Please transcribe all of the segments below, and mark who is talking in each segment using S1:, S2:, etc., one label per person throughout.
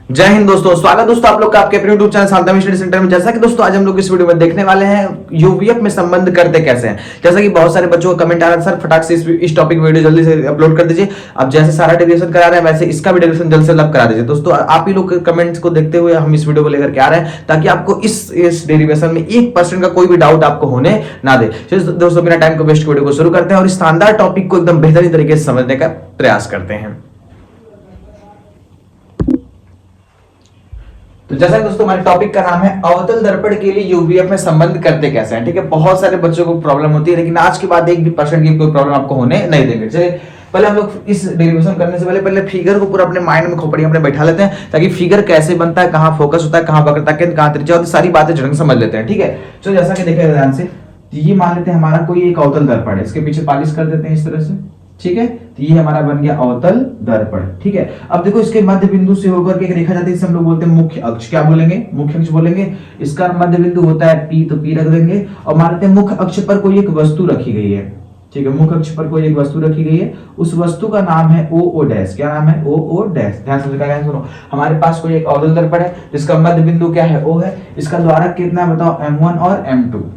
S1: जय हिंद दोस्तों, स्वागत दोस्तों आप लोग का आपके अपने YouTube चैनल सालदामी स्टडी सेंटर में। जैसा कि दोस्तों आज हम लोग इस वीडियो में देखने वाले हैं यूवीएफ में संबंध करते कैसे हैं। जैसा कि बहुत सारे बच्चों का कमेंट आ रहा है, सर फटाक से इस टॉपिक वीडियो जल्दी से अपलोड कर दीजिए। अब जैसे सारा डेरिवेशन करा रहे हैं वैसे इसका भी डेरिवेशन जल्द से जल्द करा दीजिए। दोस्तों आप ही लोग कमेंट्स को देखते हुए हम इस वीडियो को लेकर के आ रहे हैं ताकि आपको इस डेरिवेशन में 1% का कोई भी डाउट आपको होने ना दे। दोस्तों बिना टाइम को वेस्ट वीडियो को शुरू करते हैं और इस शानदार टॉपिक को एकदम बेहतरीन तरीके से समझने का प्रयास करते हैं। तो जैसा कि दोस्तों हमारे टॉपिक का नाम है अवतल दर्पण के लिए यूवीएफ में संबंध करते कैसे हैं। ठीक है, बहुत सारे बच्चों को प्रॉब्लम होती है, लेकिन आज के बाद 1% की कोई प्रॉब्लम आपको होने नहीं देंगे। चलिए पहले हम लोग इस डेरिवेशन करने से पहले फिगर को पूरा अपने माइंड में खोपड़ी अपने बैठा लेते हैं ताकि फिगर कैसे बनता है, कहां फोकस होता है, कहां पकड़ता है, कहां त्रिज्या होती है, सारी बातें झटक समझ लेते हैं। ठीक है, तो जैसा कि देखिए ध्यान से, ये मान लेते हैं हमारा कोई एक अवतल दर्पण है, इसके पीछे पालिश कर देते हैं इस तरह से। ठीक है, तो ये हमारा बन गया अवतल दर्पण। ठीक है, अब देखो इसके मध्य बिंदु से होकर के एक रेखा जाती है, इसे हम लोग बोलते हैं मुख्य अक्ष। क्या बोलेंगे? मुख्य अक्ष बोलेंगे। इसका मध्य बिंदु होता है P, तो P रख देंगे और मान लेते हैं मुख्य अक्ष पर कोई एक वस्तु रखी गई है। ठीक है, मुख्य अक्ष पर कोई एक वस्तु रखी गई है, उस वस्तु का नाम है OO डैश। क्या नाम है? OO dash. ध्यान से लिखा, सुनो, हमारे पास कोई एक अवतल दर्पण है जिसका मध्य बिंदु क्या है? O है। इसका द्वारक कितना है बताओ? M1 और M2।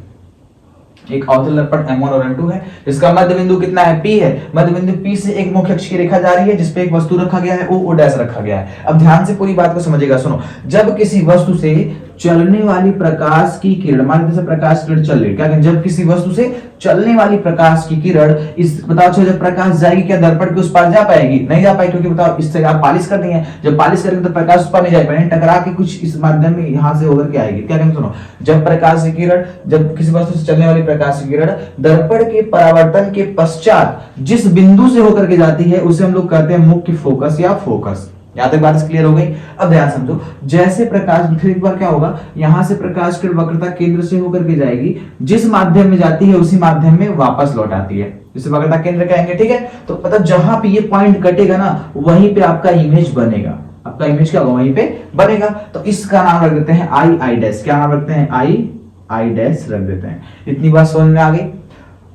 S1: एक अवतल दर्पण M1 और M2 है, इसका मध्य बिंदु कितना है? P है। मध्य बिंदु P से एक मुख्य अक्ष की रेखा जा रही है जिसपे एक वस्तु रखा गया है, OO डैश रखा गया है। अब ध्यान से पूरी बात को समझिएगा। सुनो, जब किसी वस्तु से चलने वाली प्रकाश की किरण, मान लीजिए प्रकाश किरण चल रही, क्या जब किसी वस्तु से चलने वाली प्रकाश की किरण इस बताओ जब प्रकाश जाएगी क्या दर्पण के उस पार जा पाएगी? नहीं जा पाएगी, क्योंकि बताओ इससे आप पालिश कर देंगे, जब पालिश करेंगे तो प्रकाश उस पार नहीं जा पाएगी, टकरा के कुछ इस माध्यम में यहां से होकर के आएगी। क्या कहेंगे? सुनो, जब प्रकाश की किरण, जब किसी वस्तु से चलने वाली प्रकाश की किरण दर्पण के परावर्तन के पश्चात जिस बिंदु से होकर के जाती है उसे हम लोग कहते हैं मुख्य फोकस या फोकस। यहां तक बात क्लियर हो गई? अब ध्यान समझो, जैसे प्रकाश फिर एक बार क्या होगा, यहां से प्रकाश की वक्रता केंद्र से होकर के जाएगी, जिस माध्यम में जाती है उसी माध्यम में वापस लौट आती है, जिसे वक्रता केंद्र कहेंगे। ठीक है, तो पता जहां पे ये पॉइंट कटेगा ना वहीं पे आपका इमेज बनेगा। आपका इमेज क्या होगा? वहीं पे बनेगा। तो इसका नाम रख देते हैं आई डैश। क्या नाम रखते हैं? आई डैश रख देते हैं। इतनी बात समझ में आ गई?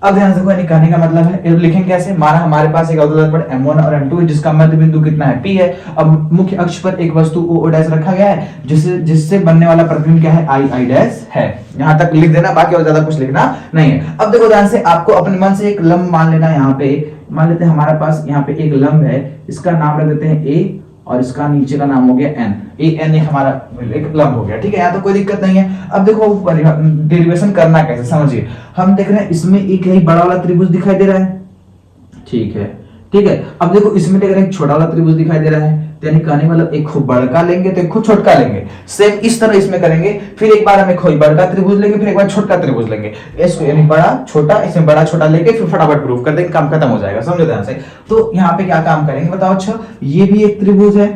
S1: अब ध्यान से कहने का मतलब है, लिखेंगे कैसे? माना हमारे पास एक अवतल दर्पण M1 और M2 है जिसका मध्य बिंदु कितना है? P है। अब मुख्य अक्ष पर एक वस्तु OO डैश रखा गया है जिससे बनने वाला प्रतिबिंब क्या है? आई डैश है। यहां तक लिख देना, बाकी और ज्यादा कुछ लिखना नहीं है। अब देखो ध्यान से, आपको अपने मन से एक लंब मान लेना। यहाँ पे मान लेते हैं हमारे पास यहाँ पे एक लंब है, इसका नाम रख देते हैं A और इसका नीचे का नाम हो गया N। AN एक हमारा एक लंब हो गया। ठीक है, यहाँ तो कोई दिक्कत नहीं है। अब देखो डेरिवेशन करना कैसे समझिए। हम देख रहे हैं इसमें एक यही बड़ा वाला त्रिभुज दिखाई दे रहा है। ठीक है, ठीक है। अब देखो इसमें देख रहे हैं एक छोटा वाला त्रिभुज दिखाई दे रहा है, यानी कहने मतलब एक खूब बड़का लेंगे तो एक खूब छोटका लेंगे। सेम इस तरह इसमें करेंगे, फिर एक बार हमें कोई बड़का त्रिभुज लेंगे, फिर एक बार छोटा त्रिभुज लेंगे, इसको यानी बड़ा छोटा, इसमें बड़ा छोटा लेके फिर फटाफट प्रूफ कर देंगे, काम खत्म हो जाएगा। समझो ध्यान से। तो यहाँ पे क्या काम करेंगे बताओ? अच्छा, ये भी एक त्रिभुज है,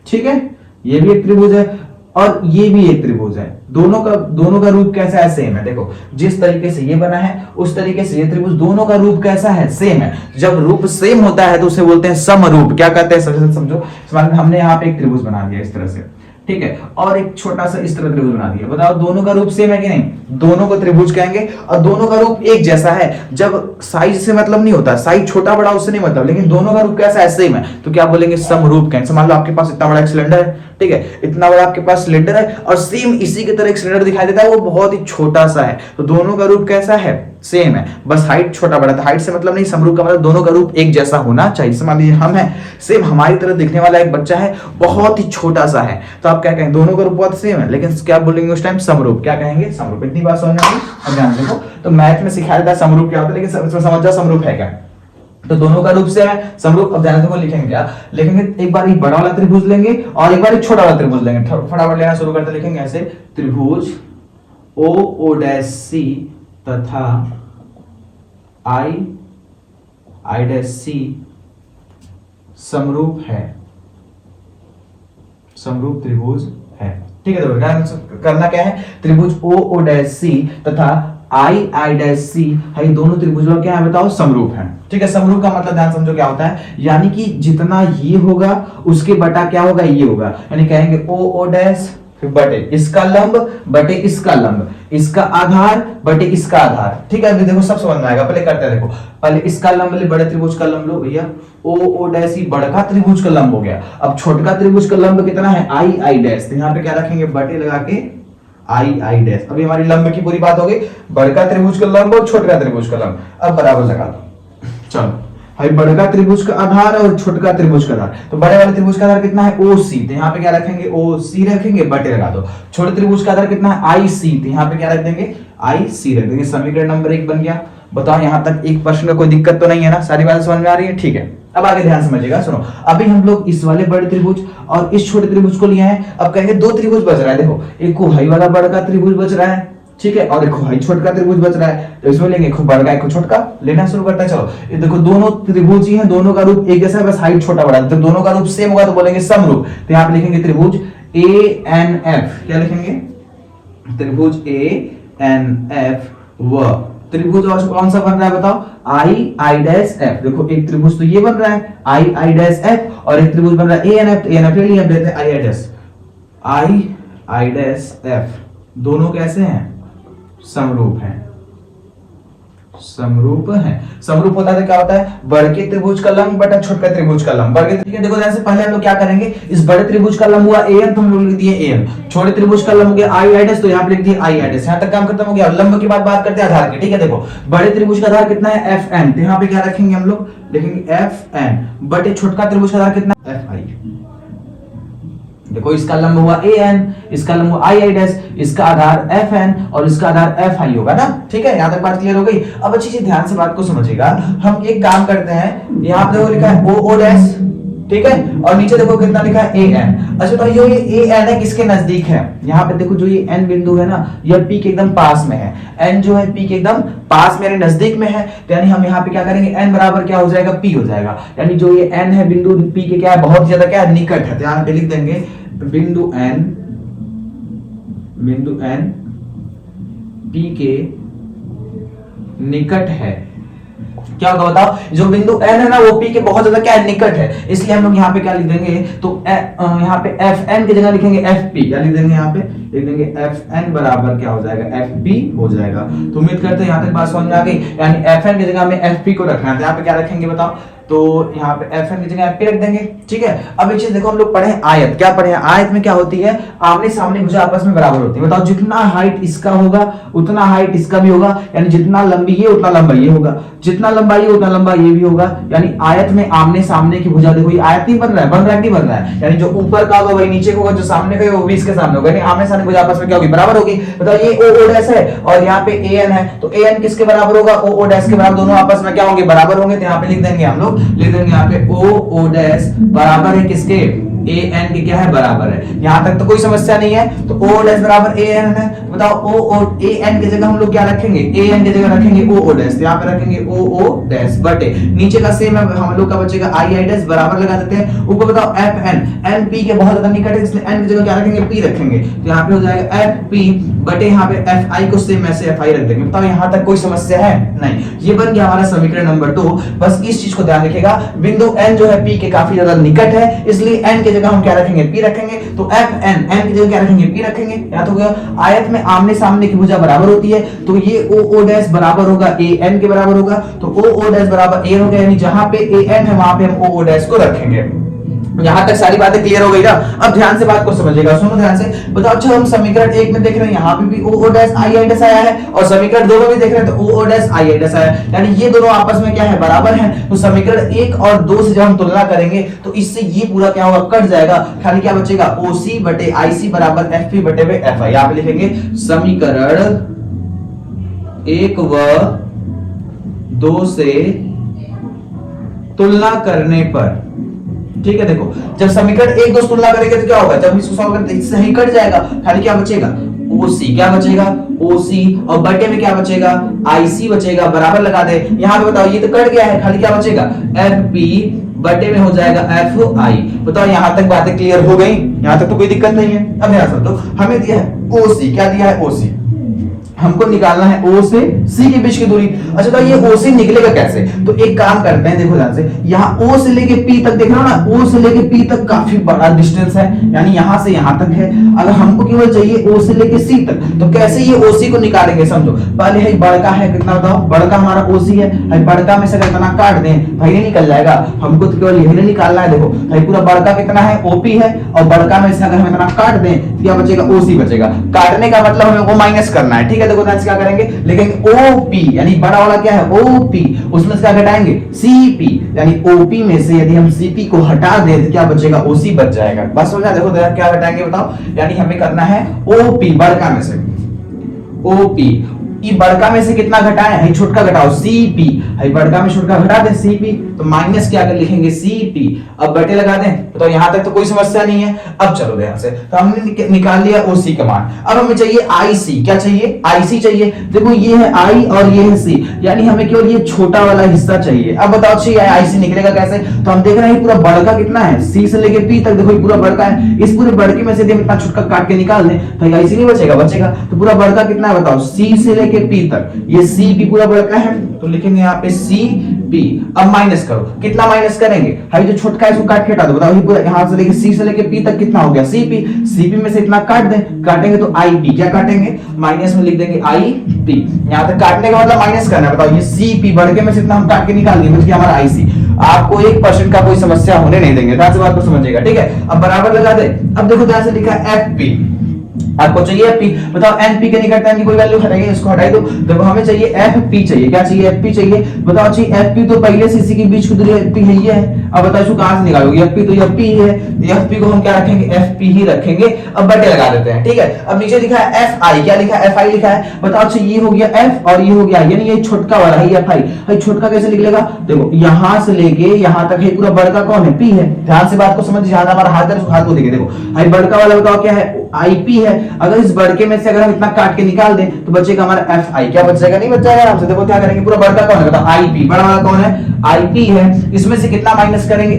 S1: ठीक है, ये भी एक त्रिभुज है और ये भी एक त्रिभुज है। दोनों का रूप कैसा है? सेम है। देखो जिस तरीके से ये बना है उस तरीके से ये त्रिभुज, दोनों का रूप कैसा है? सेम है। जब रूप सेम होता है तो उसे बोलते हैं समरूप। क्या कहते हैं? समझो, हमने यहाँ पे एक त्रिभुज बना दिया इस तरह से, ठीक है, और एक छोटा सा इस तरह त्रिभुज बना दिया। बताओ दोनों का रूप सेम है कि नहीं? दोनों को त्रिभुज कहेंगे और दोनों का रूप एक जैसा है। जब साइज से मतलब नहीं होता, साइज छोटा बड़ा उससे नहीं मतलब, लेकिन दोनों का रूप कैसा है? सेम है, तो क्या बोलेंगे? समरूप कहेंगे। मान लो आपके पास इतना बड़ा एक सिलेंडर है, ठीक है, इतना बड़ा आपके पास सिलेंडर है और सेम इसी की तरह एक सिलेंडर दिखाई देता है, वो बहुत ही छोटा सा है, तो दोनों का रूप कैसा है? सेम है, बस हाइट छोटा बड़ा था। हाइट से मतलब नहीं, समरूप का मतलब दोनों का रूप एक जैसा होना चाहिए। जैसे मान लीजिए हम हैं, सेम हमारी तरह दिखने वाला एक बच्चा है, बहुत ही छोटा सा है, तो आप क्या कहेंगे? दोनों का रूप बहुत सेम है, लेकिन क्या बोलेंगे उस टाइम? समरूप। क्या कहेंगे? समरूप। इतनी बात समझ में आ गई? अब ध्यान देखो, तो मैथ में सिखाया जाता है समरूप क्या होता है, लेकिन समझ जाओ समरूप है क्या। तो दोनों का रूप सेम है, समरूप। अब ध्यान देखो, लिखेंगे क्या? लिखेंगे एक बार एक बड़ा वाला त्रिभुज लेंगे और एक बार एक छोटा वाला त्रिभुज लेंगे। फटाफट लेना शुरू करते, लिखेंगे ऐसे, त्रिभुज OO डैश C तथा I डैश C समरूप है, समरूप त्रिभुज है। ठीक है, तो करना क्या है? त्रिभुज OO डैश C तथा I डैश C है, दोनों त्रिभुजों क्या है बताओ? समरूप है। ठीक है, समरूप का मतलब ध्यान समझो क्या होता है, यानी कि जितना ये होगा उसके बटा क्या होगा? ये होगा, यानी कहेंगे OO डैश फिर बटे इसका लंब बटे इसका लंब, इसका आधार बटे इसका आधार। ठीक है, अभी देखो सब समझ में आएगा। पहले करते हैं, देखो पहले इसका लंब ले, बड़े त्रिभुज का लंब लो भैया, ओ ओ डैश ही बड़का त्रिभुज का लंब हो गया। अब छोटका त्रिभुज का लंब कितना है, आई आई डैश, तो यहाँ पे क्या रखेंगे, बटे लगा के आई आई डैश। अभी हमारी लंब की पूरी बात हो गई, बड़का त्रिभुज का लंब और छोटका त्रिभुज का लंब। अब बराबर लगा दो। चलो भाई, बड़का त्रिभुज का आधार और छोटका त्रिभुज का आधार, तो बड़े वाले त्रिभुज का आधार कितना है, ओ सी, तो यहाँ पे क्या रखेंगे, ओ सी रखेंगे, बटे लगा दो। छोटे त्रिभुज का आधार कितना है, आई सी, तो यहाँ पे क्या रख देंगे, आई सी रख देंगे। समीकरण नंबर 1 बन गया। बताओ यहाँ तक एक प्रश्न में कोई दिक्कत तो नहीं है ना, सारी बातें समझ में आ रही है। ठीक है, अब आगे ध्यान समझिएगा। सुनो, अभी हम लोग इस वाले बड़े त्रिभुज और इस छोटे त्रिभुज को लिए हैं। अब कहेंगे दो त्रिभुज बच रहा है, देखो एक को भाई वाला बड़का त्रिभुज बच रहा है, ठीक है, और एक भाई छोटका त्रिभुज बच रहा है, तो इसमें लेंगे एक बड़का एक छोटका, लेना शुरू करते हैं। चलो ये देखो, दोनों त्रिभुज ही हैं, दोनों का रूप एक जैसा है, बस हाइट छोटा बड़ा है, तो दोनों का रूप सेम होगा तो बोलेंगे समरूप। तो यहाँ पे लिखेंगे त्रिभुज ए एन एफ, क्या लिखेंगे, त्रिभुज ए एन एफ व त्रिभुज और कौन सा बन रहा है बताओ, आई आई डैश एफ। देखो एक त्रिभुज तो ये बन रहा है आई आई डैश एफ, और एक त्रिभुज बन रहा है ए एन एफ, तो ए एन एफ ले लिया, देते हैं I I dash, I I dash F. दोनों कैसे हैं, समरूप हैं, समरूप है। समरूप होता है क्या होता है, बड़के त्रिभुज का लंब बटा छोटे त्रिभुज का लंब। बड़के, ठीक है, देखो ध्यान से, पहले हम लोग क्या करेंगे, इस बड़े त्रिभुज का लंब हुआ an, तो हम लोग लिख दिए an। छोटे त्रिभुज का लंब हो गया आई आई डैश, तो यहाँ पे लिख दिए आई आई डैश। यहाँ तक काम खत्म हो गया। लंब की बात करते हैं आधार की। ठीक है, देखो बड़े त्रिभुज का आधार कितना है, एफ एन, तो यहाँ पे क्या रखेंगे हम लोग, लिखेंगे एफ एन बटे छोटका त्रिभुज का आधार कितना, एफ आई। देखो इसका लंब हुआ ए एन, इसका लंब हुआ आई आई डैश, इसका आधार एफ एन और इसका आधार एफ आई होगा ना। ठीक है, यहाँ तक बात क्लियर हो गई। अब अच्छी से ध्यान से बात को समझिएगा। हम एक काम करते हैं, यहाँ पे देखो लिखा है ओ ओ डैश, ठीक है, और नीचे देखो कितना लिखा है ए एन। अच्छा, तो ये ए एन है किसके नजदीक है, यहाँ पे देखो जो ये एन बिंदु है ना, यह पी के एकदम पास में है। एन जो है पी के एकदम पास में नजदीक में है, तो यानी हम यहाँ पे क्या करेंगे, एन बराबर क्या हो जाएगा, पी हो जाएगा। यानी जो ये एन है बिंदु पी के क्या है, बहुत ज्यादा क्या है, निकट है। तो यहाँ पे लिख देंगे बिंदु एन पी के निकट है। क्या होगा बताओ, जो बिंदु n है ना वो p के बहुत ज्यादा क्या है, निकट है, इसलिए हम लोग यहाँ पे क्या लिख देंगे, तो यहाँ पे एफ एन की जगह लिखेंगे एफ पी। क्या लिख देंगे, यहाँ पे लिख देंगे एफ एन बराबर क्या हो जाएगा, एफ पी हो जाएगा। तो उम्मीद करते हैं यहाँ तक बात समझ में आ गई। यानी एफ एन की जगह हमें एफ पी को रखना है, तो यहाँ पे क्या रखेंगे बताओ, तो यहाँ पे एफ एन की जगह एफ पी रख देंगे। ठीक है, अब एक चीज देखो, हम लोग पढ़े आयत, क्या पढ़े, आयत में क्या होती है, आमने सामने भुजा आपस में बराबर होती है। बताओ जितना हाइट इसका होगा उतना हाइट इसका भी होगा, यानी जितना लंबी ये उतना लंबा ये होगा, जितना लंबा ये उतना लंबा ये भी होगा। यानी आयत में आमने सामने की भुजा, देखो ये आयत नहीं बन रहा है, बन रहा है नहीं बन रहा है, यानी जो ऊपर का होगा वही नीचे का होगा, जो सामने का वो भी इसके सामने होगा, यानी आमने सामने भुजा आपस में क्या होगी, बराबर होगी। बताओ ये ओ ओ डैश है और यहाँ पे ए एन है, तो ए एन किसके बराबर होगा, ओ ओ डैश के बराबर, दोनों आपस में क्या होंगे, बराबर होंगे। तो यहाँ पे लिख देंगे हम लोग, लिख देंगे यहाँ पे ओ ओ डैश बराबर है किसके, ए एन के क्या है, बराबर है। यहां तक तो कोई समस्या नहीं है। तो ओ डैश बराबर ए एन है। बताओ ओ ओ ए एन की जगह हम लोग क्या रखेंगे, ए एन की जगह रखेंगे ओ ओ डैश, तो यहाँ पे रखेंगे ओ ओ डैश बटे नीचे का सेम है, हम लोग का बचेगा आई आई डैश, बराबर लगा देते हैं। ऊपर बताओ एफ एन, एन पी के बहुत ज्यादा निकट है, इसलिए एन की जगह क्या रखेंगे, पी रखेंगे, तो यहाँ पे हो जाएगा एफ पी बटे यहाँ पे एफ आई को सेम ऐसे एफ आई रख देंगे। बताओ यहाँ तक कोई समस्या है नहीं। ये बन गया हमारा समीकरण नंबर 2। बस इस चीज को ध्यान रखिएगा, बिंदु एन जो है पी के काफी ज्यादा निकट है, इसलिए एन की जगह हम क्या रखेंगे, पी रखेंगे। तो एफ एन, एन की जगह क्या रखेंगे, पी रखेंगे। यहाँ तो गया, आयत में आमने सामने की भुजा बराबर होती है, तो ये ओ ओ डैश बराबर होगा ए एन के बराबर होगा, तो ओ ओ डैश बराबर ए हो गया, यानी जहां पे ए एन है वहां पे हम ओ ओ डैश को रखेंगे। यहां तक सारी बातें क्लियर हो गई ना। अब ध्यान से बात को समझिएगा, सुनो ध्यान से। बताओ अच्छा, हम समीकरण 1 में देख रहे हैं, यहाँ पे भी ओ O dash I I dash आया है, और समीकरण 2 में भी देख रहे हैं तो ओ O dash I I dash आया है, यानी ये दोनों आपस में क्या है, बराबर हैं। तो समीकरण 1 और 2 से जब हम तुलना करेंगे तो इससे ये पूरा क्या होगा, कट जाएगा। खाली क्या बचेगा, ओ सी बटे आई सी बराबर एफ पी बटे में एफ आई। यहाँ पे लिखेंगे समीकरण 1 व 2 से तुलना करने पर, ठीक है, देखो जब समीकरण 1 2 तुलना करेंगे तो क्या होगा, जब इसको सॉल्व करते हैं इससे ही कट जाएगा, खाली क्या बचेगा, OC क्या बचेगा, OC, और बटे में क्या बचेगा, IC बचेगा, बराबर लगा दे। यहाँ पे बताओ ये तो कट गया है, खाली क्या बचेगा, FP बटे में हो जाएगा FI। बताओ यहाँ तक बातें क्लियर हो गई, यहाँ तक तो कोई दिक्कत नहीं है। अब यहाँ समझो, हमें दिया है OC, क्या दिया है OC, हमको निकालना है O से C के बीच की दूरी। अच्छा तो ये OC निकलेगा कैसे? तो एक काम करते हैं, देखो ध्यान से, यहाँ O से लेके P तक देख रहे हो ना, O से लेके P तक काफी बड़ा डिस्टेंस है, यानी यहाँ से यहाँ तक है। अगर हमको केवल चाहिए O से लेके C तक, तो कैसे ये OC को निकालेंगे? समझो, पहले है बड़का है, कितना बताओ, बड़का हमारा OC है, बड़का में से अगर इतना काट दें भाई नहीं निकल जाएगा, हमको तो केवल यही निकालना है। देखो भाई पूरा बड़का कितना है, OP है, और बड़का में से अगर हम इतना काट दें क्या बचेगा, OC बचेगा। काटने का मतलब हमें वो माइनस करना है, ठीक है। देखो ध्यान से क्या करेंगे, लेकिन OP यानी बड़ा वाला क्या है, OP, उसमें से क्या घटाएंगे, CP, यानी OP में से यदि हम CP को हटा दें तो क्या बचेगा, OC बच जाएगा। बस हो गया। देखो क्या घटाएंगे बताओ, यानी हमें करना है OP बड़का में से, OP ये बड़का में से कितना घटाएं, है छोटका घटाओ CP, है बड़का में छोटका घटा दें CP, तो माइनस क्या कर लिखेंगे CP। अब बटे लगा दें, तो यहां तक तो कोई समस्या नहीं है। अब चलो ध्यान से, तो हमने निकाल लिया OC का मान। अब हमें चाहिए IC, क्या चाहिए, IC चाहिए। देखो ये है I और ये है C, यानी हमें केवल ये छोटा वाला हिस्सा चाहिए। अब बताओ चाहिए IC निकलेगा कैसे? तो हम देख रहे हैं पूरा बड़का कितना है, C से लेके P तक, देखो ये पूरा बड़का है, इस पूरे बड़के में से हम इतना छोटा काट के निकाल दें तो IC नहीं बचेगा, बचेगा। तो पूरा बड़का कितना है बताओ, C से लेके P तक, ये CP पूरा बड़का है, तो लिखेंगे यहाँ पे CP। अब माइनस करो, कितना माइनस करेंगे, भाई जो छोटका है इसको काट के हटा दो। बताओ ये पूरा यहाँ से लेके C से लेके P तक कितना हो गया, CP। CP में से इतना काट दें, काटेंगे तो IP, क्या काटेंगे, माइनस में लिख देंगे IP। यहाँ तक काटने का मतलब माइनस करना है। बताओ ये CP बड़के में से इतना हम काट के निकाल दिए, बच गया हमारा IC। आपको 1% का कोई समस्या होने नहीं देंगे, ध्यान से बात को समझिएगा, ठीक है। अब बराबर लगा दे। अब देखो ध्यान से लिखा है FP, आपको चाहिए FP, बताओ NP के निकटता की कोई वैल्यू हटाइए, इसको हटाई दो। देखो हमें चाहिए FP चाहिए, क्या चाहिए, FP चाहिए। बताओ चाहिए FP, तो पहले से इसी के बीच की दूरी FP है, ये है। अब बताओ इसको कहां से निकालोगे, FP तो FP है, FP को हम क्या रखेंगे, FP ही रखेंगे। अब बटे लगा देते हैं, ठीक है। अब नीचे लिखा है FI, क्या लिखा है, FI लिखा है। बताओ चाहिए ये हो गया F और ये हो गया, यानी ये छोटका वाला है FI। भाई छोटका कैसे निकलेगा, देखो यहां से लेके यहां तक है पूरा बड़का कौन है, P है। ध्यान से बात को समझ, जहां हमारा हाथ है हाथ को देखिए। देखो भाई बड़का वाला बताओ क्या है, IP है। अगर इस बड़के में से अगर हम इतना काट के निकाल दें तो बचेगा हमारा FI, क्या बच जाएगा, नहीं बच जाएगा आराम से। देखो क्या करेंगे, पूरा बड़का कौन है बताओ, IP, बड़ा वाला कौन है, IP है। इसमें से कितना माइनस करेंगे,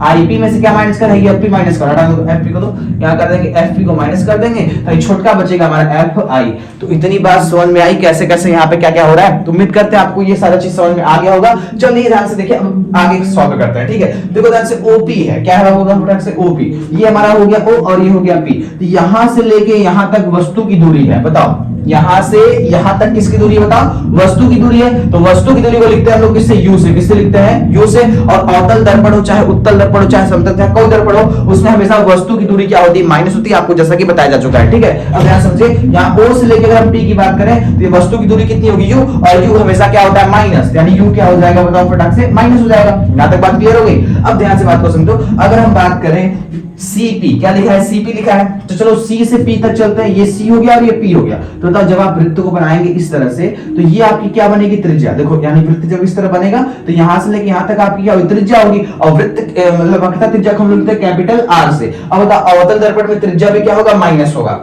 S1: IP में से क्या माइनस करेंगे, FP माइनस कर, हटा दो FP को, तो क्या कर देंगे, FP को माइनस कर देंगे, तो छोटका बचेगा हमारा FI। तो इतनी बात समझ में आई कैसे कैसे यहाँ पे क्या क्या हो रहा है। तो उम्मीद करते हैं आपको ये सारा चीज समझ में आ गया होगा। चलिए ध्यान से देखिए, अब आगे सॉल्व करते हैं, ठीक है। देखो ध्यान से OP है, क्या है होगा फटाक से OP, ये हमारा हो गया O और ये हो गया P। तो यहां से लेके यहां तक वस्तु की दूरी है, बताओ यहां से यहां तक किसकी दूरी है, बताओ वस्तु की दूरी है। तो वस्तु की दूरी को लिखते हैं हम लोग किससे, U से। किससे लिखते हैं, U से। और अवतल दर्पण हो चाहे उत्तल दर्पण हो चाहे समतल, चाहे कोई दर्पण हो, उसमें हमेशा वस्तु की दूरी क्या होती है, माइनस होती है, आपको जैसा कि बताया जा चुका है, ठीक है। अब यहां समझिए, यहाँ O से लेकर अगर हम P की बात करें तो ये वस्तु की दूरी कितनी होगी, U, और U हमेशा क्या होता है, माइनस, यानी U क्या हो जाएगा बताओ फटाक से, माइनस हो जाएगा। यहां तक बात क्लियर हो गई। अब ध्यान से बात को समझो, अगर हम बात करें CP, क्या लिखा है, CP लिखा है। तो चलो C से P तक चलते हैं, ये C हो गया और ये P हो गया। तो बताओ जब आप वृत्त को बनाएंगे इस तरह से, तो ये आपकी क्या बनेगी, त्रिज्या। देखो यानी वृत्त जब इस तरह बनेगा तो यहां से लेके यहां तक आपकी क्या होगी, त्रिज्या होगी। और वृत्त मतलब वक्रता त्रिज्या को हम लोग लिखते हैं कैपिटल R से। अब बताओ अवतल दर्पण में त्रिज्या भी क्या होगा, माइनस होगा।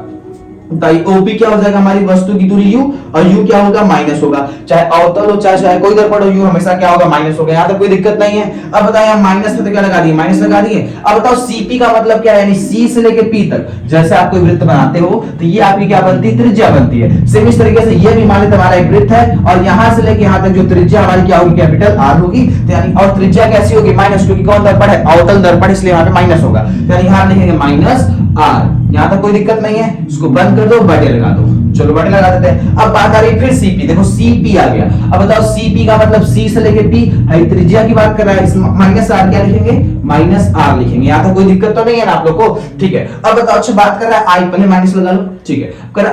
S1: OP क्या हो जाएगा, हमारी वस्तु की दूरी U, और U क्या होगा, माइनस होगा। चाहे अवतल हो चाहे कोई दर्पण हो, U हमेशा क्या होगा, माइनस होगा। यहाँ तक कोई दिक्कत नहीं है। अब बताओ यहाँ माइनस में तो क्या लगा दिए, माइनस लगा दिए। अब बताओ CP का मतलब क्या है, यानी C से लेके P तक जैसे आप कोई वृत्त बनाते हो तो ये आपकी क्या बनती है, त्रिज्या बनती है। सेम इस तरीके से ये भी मान लेते हमारा एक वृत्त है, और यहाँ से लेके यहाँ तक जो त्रिज्या हमारी क्या होगी, कैपिटल R होगी। तो यानी और त्रिज्या कैसी होगी, माइनस, क्योंकि कौन दर्पण है, अवतल दर्पण, इसलिए यहाँ पे माइनस होगा। यानी यहाँ लिखेंगे माइनस R। यहाँ तक कोई दिक्कत नहीं है, इसको बंद कर दो, बटे लगा दो। चलो बटे लगा देते हैं। अब बात आ रही है फिर CP, देखो CP आ गया। अब बताओ CP का मतलब C से लेके P, त्रिज्या की बात कर रहा है, इस माइनस R क्या लिखेंगे, माइनस R लिखेंगे। यहाँ तक कोई दिक्कत तो नहीं है ना आप लोग को, ठीक है। अब बताओ अच्छा बात कर रहा है I, पहले माइनस लगा लो, ठीक है। कर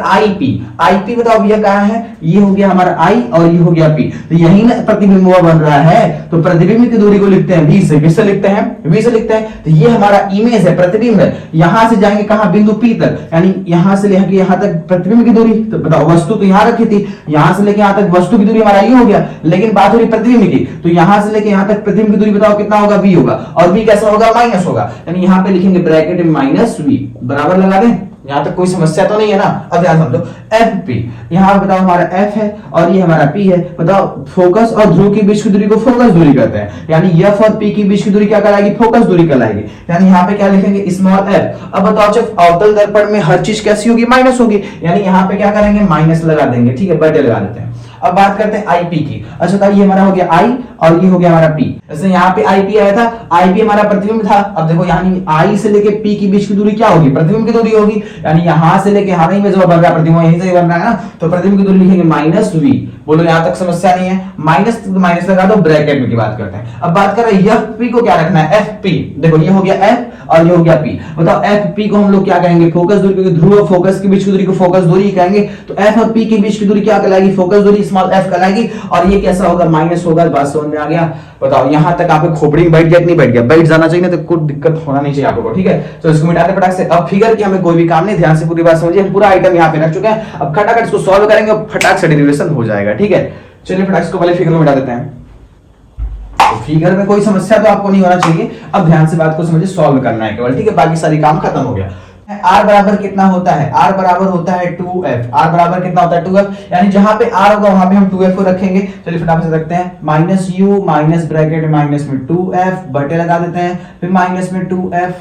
S1: IP बताओ भैया कहाँ है, ये हो गया हमारा I और ये हो गया P। तो यही ना प्रतिबिंब बन रहा है, तो प्रतिबिंब की दूरी को लिखते हैं V से। किससे लिखते हैं, V से लिखते हैं। तो ये हमारा इमेज है, प्रतिबिंब है। यहां से जाएंगे कहां, बिंदु P तक, यानी यहां से लेके यहां तक प्रतिबिंब की दूरी। तो बताओ वस्तु तो यहां रखी थी, यहां से लेके यहां तक वस्तु की दूरी हमारा ये हो गया, लेकिन बात हो रही प्रतिबिंब की। तो यहां से लेके यहां तक प्रतिबिंब की दूरी बताओ कितना होगा, V होगा। और V कैसा होगा, माइनस होगा। यानी यहां पे लिखेंगे ब्रैकेट में माइनस V, बराबर लगा दें। यहाँ तक कोई समस्या तो नहीं है ना। अब ध्यान समझो, एफ पी, यहाँ बताओ हमारा एफ है और ये हमारा पी है। बताओ फोकस और ध्रुव के बीच की दूरी को फोकस दूरी कहते हैं, यानी एफ और पी की बीच की दूरी क्या कहलाएगी, फोकस दूरी कहलाएगी। यानी यहाँ पे क्या लिखेंगे, स्मॉल एफ। अब बताओ जब अवतल दर्पण में हर चीज कैसी होगी, माइनस होगी, यानी यहाँ पे क्या करेंगे, माइनस लगा देंगे। ठीक है, बटे लगा देते हैं। अब बात करते हैं आई पी की। अच्छा था, ये हमारा हो गया आई और ये हो गया हमारा पी। जैसे यहाँ पे आई पी आया था, आई पी हमारा प्रतिबिंब था। अब देखो यानी आई से लेके पी की बीच की दूरी क्या होगी, प्रतिबिंब की दूरी होगी। यानी यहां से लेके यहां में जो बन रहा है प्रतिबिंब यहीं से बन रहा है ना, तो प्रतिबिंब की दूरी लिखेंगे माइनस वी। बोलो यहां तक समस्या नहीं है, माइनस माइनस लगा दो, ब्रैकेट में की बात करते हैं। अब बात कर रहे हैं एफ पी को क्या रखना है, एफ पी। देखो ये हो गया एफ और ये हो गया पी। बताओ एफ पी को हम लोग क्या कहेंगे, फोकस दूरी, क्योंकि ध्रुव और फोकस के बीच की दूरी को फोकस दूरी कहेंगे। तो एफ और पी के बीच की दूरी क्या कहलाएगी, फोकस दूरी, स्मॉल एफ कहलाएगी। और ये कैसा होगा, माइनस होगा। बात समझ में आ गया। बताओ यहां तक आपके खोपड़ी में बैठ गया कि नहीं बैठ गया, बैठ जाना चाहिए ना, तो कोई दिक्कत होना नहीं चाहिए आपको। ठीक है, तो इसको मिटाते फटाक से। अब फिगर की हमें कोई भी काम नहीं, ध्यान से पूरी बात समझिए। पूरा आइटम यहाँ पे रख चुके हैं, अब खटाखट इसको सॉल्व करेंगे, फटाक से डेरिवेशन हो जाएगा। ठीक है, चलिए फटाक इसको पहले फिगर में मिटा देते हैं। तो फिगर में कोई समस्या तो आपको नहीं होना चाहिए। अब ध्यान से बात को समझिए, सॉल्व करना है केवल। ठीक है, बाकी सारी काम खत्म हो गया। R बराबर कितना होता है, R बराबर होता है 2f। R बराबर कितना होता है 2f, यानी जहां पे R होगा वहां पे हम 2f को रखेंगे। चलिए फटाफट से रखते हैं, minus u minus bracket minus में 2f बटे लगा देते हैं, फिर माइनस में 2f।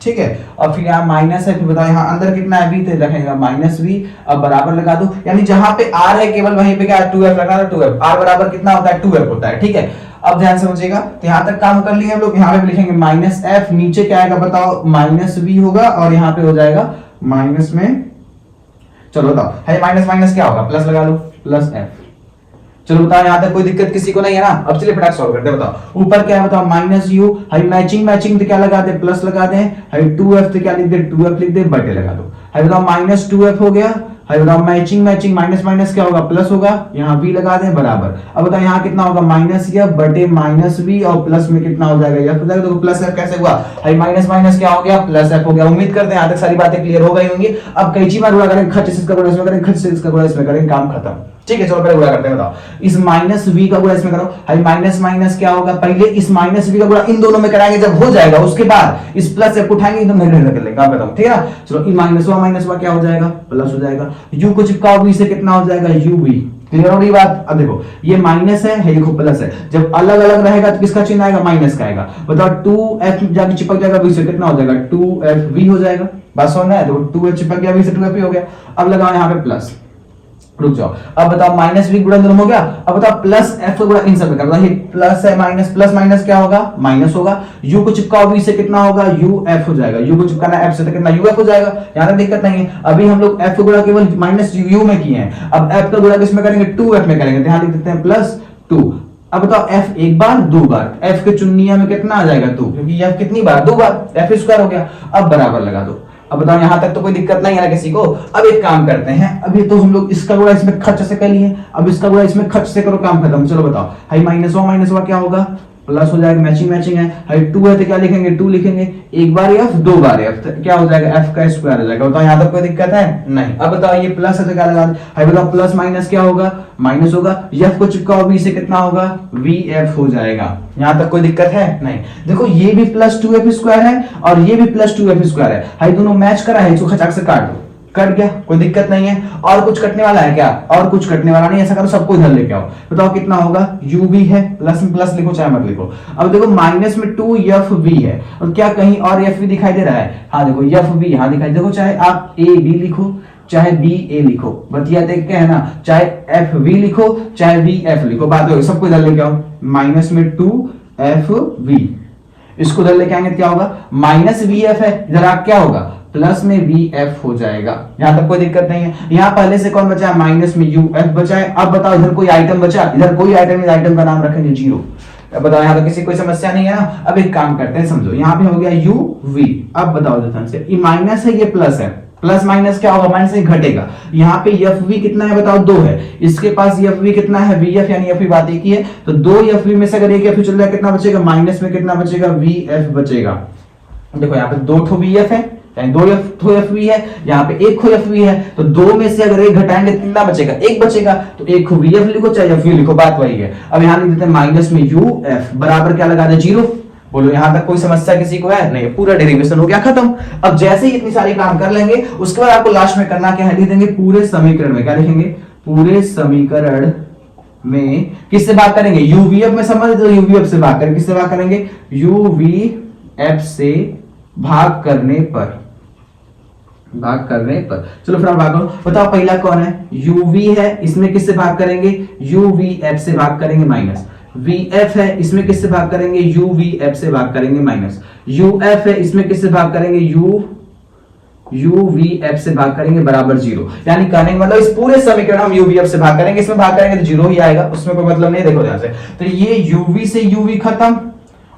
S1: ठीक है, और फिर यहाँ माइनस है, फिर बताओ यहाँ अंदर कितना है v, तो रखेगा माइनस v। अब बराबर लगा दो, यानी जहां पे R है केवल वहीं पे क्या है 2f लगा दो, 2f। R बराबर कितना होता है 2f होता है। ठीक है, अब ध्यान समझिएगा, तो यहां तक काम कर लिए हम लोग। यहाँ पे लिखेंगे माइनस एफ, नीचे क्या आएगा बताओ, माइनस वी होगा, और यहाँ पे हो जाएगा माइनस में, चलो बताओ है माइनस माइनस क्या होगा, प्लस लगा लो, प्लस एफ। चलो बताओ यहाँ तक कोई दिक्कत किसी को नहीं है ना। अब चलिए फटाक सॉल्व करते हैं। बताओ ऊपर क्या है, बताओ minus you, high matching matching तो क्या लगा दे, प्लस लगा दे, हाई 2f तो क्या लिख दे, 2f लिख दे, बटे लगा दो। हाई बताओ माइनस 2f हो गया, हाई बताओ मैचिंग मैचिंग, माइनस माइनस क्या होगा, प्लस होगा, यहाँ v लगा दें बराबर। अब बताओ यहाँ कितना होगा, माइनस एफ बटे माइनस v, और प्लस में कितना हो जाएगा एफ हो जाएगा। तो प्लस एफ कैसे हुआ, हाई माइनस माइनस क्या हो गया, प्लस एफ हो गया। उम्मीद करते हैं यहाँ तक सारी बातें क्लियर हो गई होंगी। अब कैंची मार गुणा करेंगे, खच इसका गुणा इसमें करेंगे, खच से इसका गुणा इसमें करेंगे, काम खत्म। ठीक है, चलो पहले गुणा करते हैं। बताओ इस माइनस v का गुणा इसमें करो, हाई माइनस माइनस क्या होगा, पहले इस माइनस v का गुणा इन दोनों में कराएंगे, जब हो जाएगा उसके बाद इस प्लस एफ उठाएंगे तो नेगेटिव कर लेंगे, काम खत्म। ठीक है, चलो इन माइनस वा क्या हो जाएगा, प्लस हो जाएगा। u को चिपकाओ v से कितना हो जाएगा, uv। क्लियर हो रही बात। अब देखो ये माइनस है देखो प्लस है, जब अलग अलग रहेगा तो किसका चिन्ह आएगा, माइनस का आएगा। बताओ 2f जाके चिपक जाएगा v से, कितना हो जाएगा 2fv हो जाएगा। बात समझ है, देखो 2f चिपक गया v से, 2f हो गया। अब लगाओ यहाँ पे प्लस, रुक जाओ। अब बताओ माइनस v गुणा दोनों हो गया। अब बताओ प्लस f को गुणा इन सब में कर दो, ये प्लस है माइनस, प्लस माइनस क्या होगा, माइनस होगा। u को चिपकाओ v से कितना होगा, uf हो जाएगा। u को चिपकाना f से तो कितना uf हो जाएगा, यहां तक दिक्कत नहीं है। अभी हम लोग f को गुणा केवल माइनस u में किए हैं, अब f का गुणा किसमें करेंगे, 2f में करेंगे। ध्यान लिख देते हैं प्लस 2। अब बताओ f एक बार दो बार, f के चुन्निया में कितना आ जाएगा 2, क्योंकि f कितनी बार, दो बार, f स्क्वायर हो गया। अब बराबर लगा दो। अब बताओ यहां तक तो कोई दिक्कत नहीं है ना किसी को। अब एक काम करते हैं, अभी तो हम लोग इसका गुणा इसमें खर्च से कर लिए, अब इसका गुणा इसमें खर्च से करो, काम खत्म। चलो बताओ हाई माइनस वा क्या होगा, प्लस हो जाएगा, मैचिंग मैचिंग है। हाई 2 है तो क्या लिखेंगे, 2 लिखेंगे, एक बार f दो बार f, तो क्या हो जाएगा, f का स्क्वायर हो जाएगा। बताओ यहां तक कोई दिक्कत है नहीं। अब बताओ ये प्लस है तो क्या लगा, हाई बताओ प्लस माइनस क्या होगा, माइनस होगा। f को चिपकाओ v से कितना होगा, vf हो जाएगा। यहां तक कोई दिक्कत है नहीं। देखो ये भी प्लस 2f स्क्वायर है और ये भी प्लस 2f स्क्वायर है, हाई दोनों मैच करा है, इसको खचाक से काट दो, कट गया, कोई दिक्कत नहीं है। और कुछ कटने वाला है क्या, और कुछ कटने वाला नहीं, ऐसा करो सबको इधर लेके आओ। बताओ कितना होगा, u भी है, प्लस में प्लस लिखो चाहे मत लिखो। अब देखो माइनस में 2fv है, और क्या कहीं और f भी दिखाई दे रहा है, हाँ देखो fv यहां दिखाई, देखो चाहे आप a b लिखो चाहे बी ए लिखो, बतिया देख के है ना, चाहे एफ वी लिखो चाहे वी एफ लिखो, बात हो गई। सबको इधर लेके आओ, माइनस में 2fv, इसको इधर लेके आएंगे क्या होगा, माइनस वी एफ है, इधर आप क्या होगा, प्लस में वी एफ हो जाएगा। यहां तक कोई दिक्कत नहीं है। यहाँ पहले से कौन बचा है, माइनस में यू एफ बचा है। अब बताओ इधर कोई आइटम बचा, इधर कोई आइटम नहीं, आइटम का नाम रखेंगे 0। अब बताओ यहाँ तो किसी कोई समस्या नहीं है ना। अब एक काम करते हैं, समझो यहाँ पे हो गया यू वी। अब बताओ ध्यान से, ये माइनस है ये प्लस है, प्लस माइनस क्या होगा, माइनस से घटेगा। यहाँ पे एफ वी कितना है बताओ, 2 है, इसके पास एफ वी कितना है, वी एफ, यानी एफ वी बात एक ही है, तो 2 एफ वी में से अगर एक एफ चल रहा है कितना बचेगा, माइनस में कितना बचेगा, वी एफ बचेगा। देखो यहाँ पे 2 ठो वी एफ है, यानी 2 एफ वी है, यहाँ पे 1 एफ वी है, तो 2 में से अगर 1 घटाएंगे कितना बचेगा, 1 बचेगा, तो 1 वी एफ लिखो चाहे एफ वी लिखो, बात वही है। अब यहाँ लिख देते हैं माइनस में यू एफ बराबर क्या लगा दे, 0। बोलो यहाँ तक कोई समस्या किसी को है? नहीं, पूरा डेरिवेशन हो गया खत्म। अब जैसे ही इतनी सारी काम कर लेंगे, उसके बाद आपको लास्ट में करना क्या है, लिख देंगे पूरे समीकरण में। क्या लिखेंगे? पूरे समीकरण में किससे भाग करेंगे? यूवीएफ में समझ, तो यूवीएफ से भाग करेंगे। किससे भाग करेंगे? यूवीएफ से भाग करने पर, भाग करने पर। चलो फिर भाग करो, बताओ पहला कौन है? यूवी है, इसमें किससे भाग करेंगे? यूवीएफ से भाग करेंगे माइनस। वीएफ है, इसमें किससे भाग करेंगे? यूवीएफ से भाग करेंगे माइनस। यूएफ है, इसमें किससे भाग करेंगे? यूवीएफ से भाग करेंगे बराबर 0। यानी कहने का मतलब इस पूरे समीकरण हम यूवीएफ से भाग करेंगे, इसमें भाग करेंगे तो 0 ही आएगा, उसमें कोई मतलब नहीं। देखो ध्यान से, तो ये यूवी से यूवी खत्म,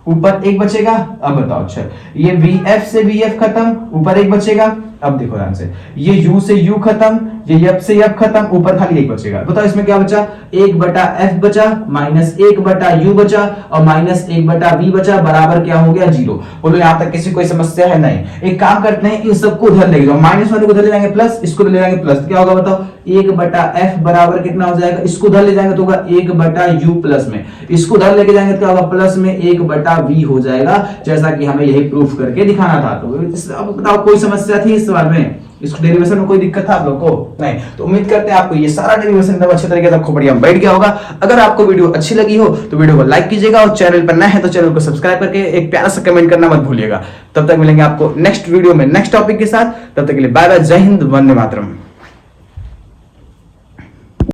S1: ऊपर एक बचेगा। अब बताओ, अच्छा ये वीएफ से वीएफ खत्म, ऊपर एक बचेगा। अब देखो ध्यान से, ये यू से यू खत्म, ये एफ से एफ खत्म, ऊपर खाली एक बचेगा। बताओ इसमें क्या बचा? 1/f बचा, माइनस 1/u बचा, और माइनस 1/v बचा, बराबर क्या हो गया? 0। बोलो यहाँ तक किसी कोई समस्या है? नहीं। एक काम करते हैं, इन सबको उधर ले जाओ, माइनस वाले को उधर ले जाएंगे प्लस, इसको ले जाएंगे प्लस, क्या होगा बताओ? 1/f बराबर कितना हो जाएगा? इसको उधर ले जाएंगे तो होगा 1/u प्लस में, इसको उधर लेके जाएंगे तो क्या होगा? प्लस में 1/v हो जाएगा, जैसा कि हमें यही प्रूफ करके दिखाना था। तो अब बताओ कोई समस्या थी इस सवाल में? इस डेरिवेशन में कोई दिक्कत था आप लोग को? नहीं। तो उम्मीद करते हैं आपको ये सारा डेरिवेशन एकदम अच्छे तरीके से आपको बढ़िया बैठ गया होगा। अगर आपको वीडियो अच्छी लगी हो तो वीडियो को लाइक कीजिएगा, और चैनल पर नए हैं तो चैनल को सब्सक्राइब करके एक प्यारा सा कमेंट करना मत भूलिएगा। तब तक मिलेंगे आपको नेक्स्ट वीडियो में नेक्स्ट टॉपिक के साथ। तब तक के लिए बाय बाय, जय हिंद, वंदे मातरम।